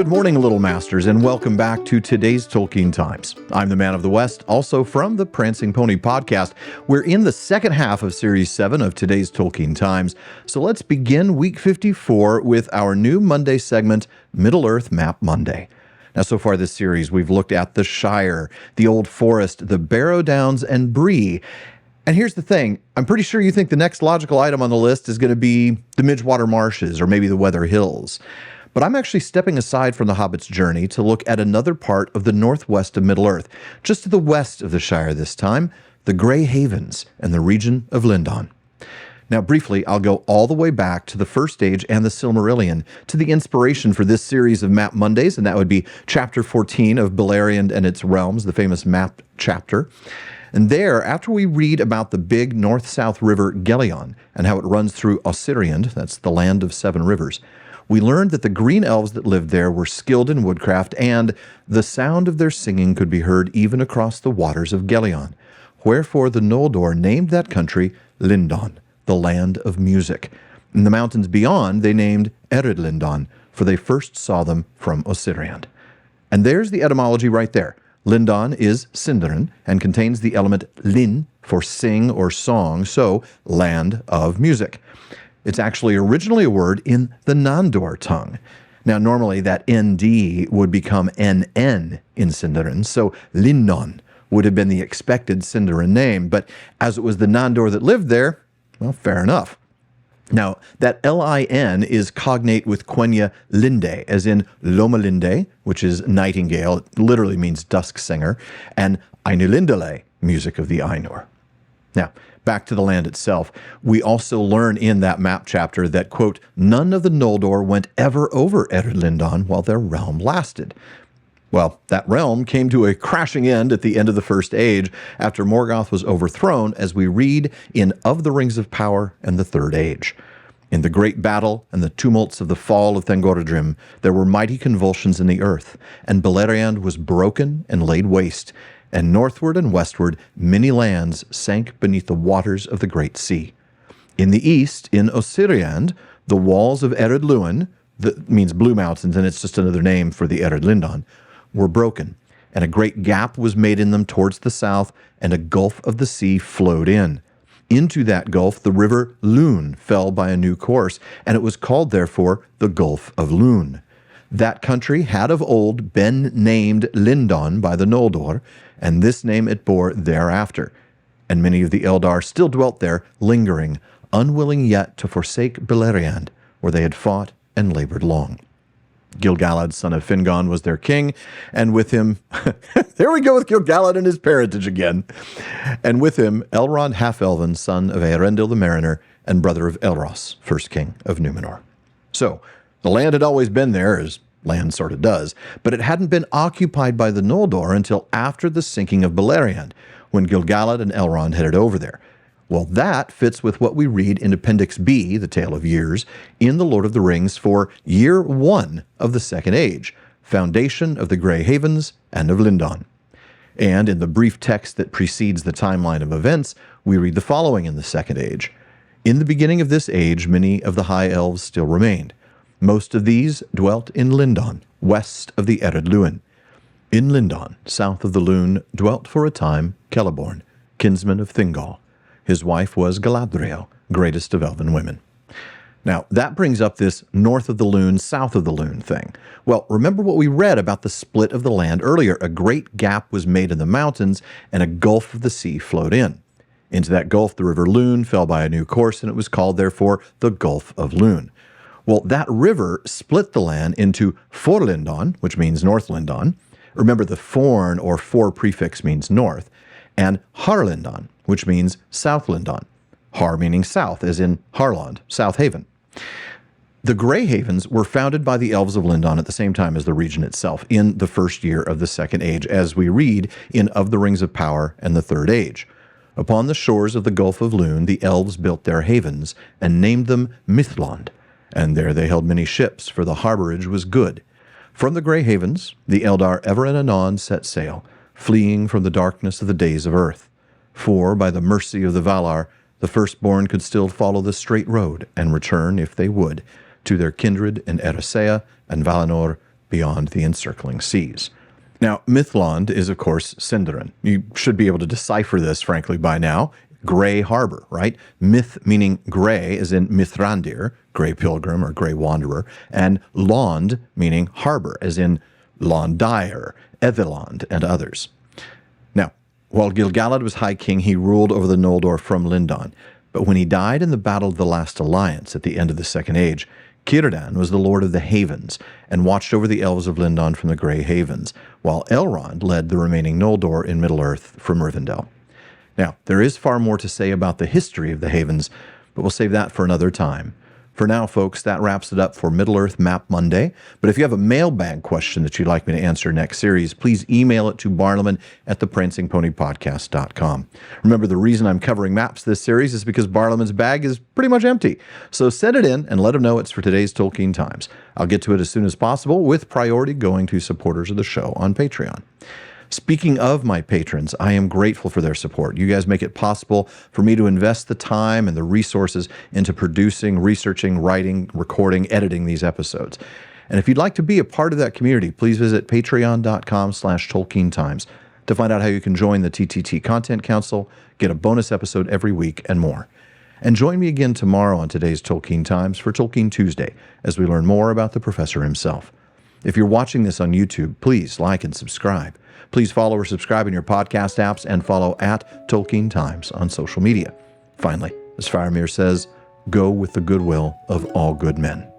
Good morning, Little Masters, and welcome back to today's Tolkien Times. I'm the Man of the West, also from the Prancing Pony podcast. We're in the second half of Series 7 of today's Tolkien Times, so let's begin week 54 with our new Monday segment, Middle-earth Map Monday. Now, so far this series, we've looked at the Shire, the Old Forest, the Barrow Downs, and Bree. And here's the thing, I'm pretty sure you think the next logical item on the list is going to be the Midgewater Marshes or maybe the Weather Hills. But I'm actually stepping aside from the Hobbit's journey to look at another part of the northwest of Middle-earth, just to the west of the Shire this time, the Grey Havens and the region of Lindon. Now, briefly, I'll go all the way back to the First Age and the Silmarillion, to the inspiration for this series of Map Mondays, and that would be Chapter 14 of Beleriand and its Realms, the famous map chapter. And there, after we read about the big north-south river Gelion and how it runs through Osiriand, that's the land of seven rivers, we learned that the green elves that lived there were skilled in woodcraft, and the sound of their singing could be heard even across the waters of Gelion. Wherefore the Noldor named that country Lindon, the land of music. In the mountains beyond, they named Ered Lindon, for they first saw them from Osiriand. And there's the etymology right there. Lindon is Sindarin and contains the element lin for sing or song, so land of music. It's actually originally a word in the Nandor tongue. Now, normally that ND would become NN in Sindarin, so Lindon would have been the expected Sindarin name, but as it was the Nandor that lived there, well, fair enough. Now, that L-I-N is cognate with Quenya Linde, as in Loma Linde, which is nightingale, it literally means dusk singer, and Ainulindale, music of the Ainur. Now, back to the land itself, we also learn in that map chapter that, quote, none of the Noldor went ever over Ered Lindon while their realm lasted. Well, that realm came to a crashing end at the end of the First Age after Morgoth was overthrown, as we read in Of the Rings of Power and the Third Age. In the great battle and the tumults of the fall of Thangorodrim, there were mighty convulsions in the earth, and Beleriand was broken and laid waste, and northward and westward many lands sank beneath the waters of the great sea. In the east, in Osiriand, the walls of Ered Luin, that means Blue Mountains, and it's just another name for the Ered Lindon, were broken, and a great gap was made in them towards the south, and a gulf of the sea flowed in. Into that gulf the river Lune fell by a new course, and it was called therefore the Gulf of Lune. That country had of old been named Lindon by the Noldor, and this name it bore thereafter. And many of the Eldar still dwelt there, lingering, unwilling yet to forsake Beleriand, where they had fought and labored long. Gil-galad, son of Fingon, was their king, and with him, there we go with Gil-galad and his parentage again, and with him Elrond Half-Elven, son of Eärendil the Mariner, and brother of Elros, first king of Númenor. So, the land had always been there, as land sort of does, but it hadn't been occupied by the Noldor until after the sinking of Beleriand, when Gil-galad and Elrond headed over there. Well, that fits with what we read in Appendix B, the Tale of Years, in The Lord of the Rings for Year 1 of the Second Age, Foundation of the Grey Havens and of Lindon. And in the brief text that precedes the timeline of events, we read the following in the Second Age. In the beginning of this age, many of the High Elves still remained. Most of these dwelt in Lindon, west of the Ered Luin. In Lindon, south of the Lune, dwelt for a time Celeborn, kinsman of Thingol. His wife was Galadriel, greatest of elven women. Now, that brings up this north of the Lune, south of the Lune thing. Well, remember what we read about the split of the land earlier. A great gap was made in the mountains, and a gulf of the sea flowed in. Into that gulf, the river Lune fell by a new course, and it was called, therefore, the Gulf of Lune. Well, that river split the land into Forlindon, which means North Lindon. Remember, the Forn or For prefix means north, and Harlindon, which means South Lindon. Har meaning south, as in Harlond, South Haven. The Grey Havens were founded by the Elves of Lindon at the same time as the region itself, in the first year of the Second Age, as we read in Of the Rings of Power and the Third Age. Upon the shores of the Gulf of Lune, the elves built their havens, and named them Mithlond, and there they held many ships, for the harborage was good. From the Grey Havens, the Eldar ever and anon set sail, fleeing from the darkness of the days of earth. For, by the mercy of the Valar, the firstborn could still follow the straight road, and return, if they would, to their kindred in Eressëa and Valinor, beyond the encircling seas. Now, Mythland is, of course, Sindarin. You should be able to decipher this, frankly, by now. Grey Harbor, right? Myth meaning grey, as in Mithrandir, grey pilgrim or grey wanderer, and Lond meaning harbor, as in Londair, Etheland, and others. Now, while Gil-galad was High King, he ruled over the Noldor from Lindon. But when he died in the Battle of the Last Alliance at the end of the Second Age, Círdan was the Lord of the Havens and watched over the elves of Lindon from the Grey Havens, while Elrond led the remaining Noldor in Middle-earth from Rivendell. Now, there is far more to say about the history of the Havens, but we'll save that for another time. For now, folks, that wraps it up for Middle-earth Map Monday. But if you have a mailbag question that you'd like me to answer next series, please email it to barliman@theprancingponypodcast.com. Remember, the reason I'm covering maps this series is because Barliman's bag is pretty much empty. So send it in and let him know it's for today's Tolkien Times. I'll get to it as soon as possible, with priority going to supporters of the show on Patreon. Speaking of my patrons, I am grateful for their support. You guys make it possible for me to invest the time and the resources into producing, researching, writing, recording, editing these episodes. And if you'd like to be a part of that community, please visit patreon.com/TolkienTimes to find out how you can join the TTT Content Council, get a bonus episode every week, and more. And join me again tomorrow on today's Tolkien Times for Tolkien Tuesday, as we learn more about the professor himself. If you're watching this on YouTube, please like and subscribe. Please follow or subscribe in your podcast apps and follow @Tolkien Times on social media. Finally, as Faramir says, go with the goodwill of all good men.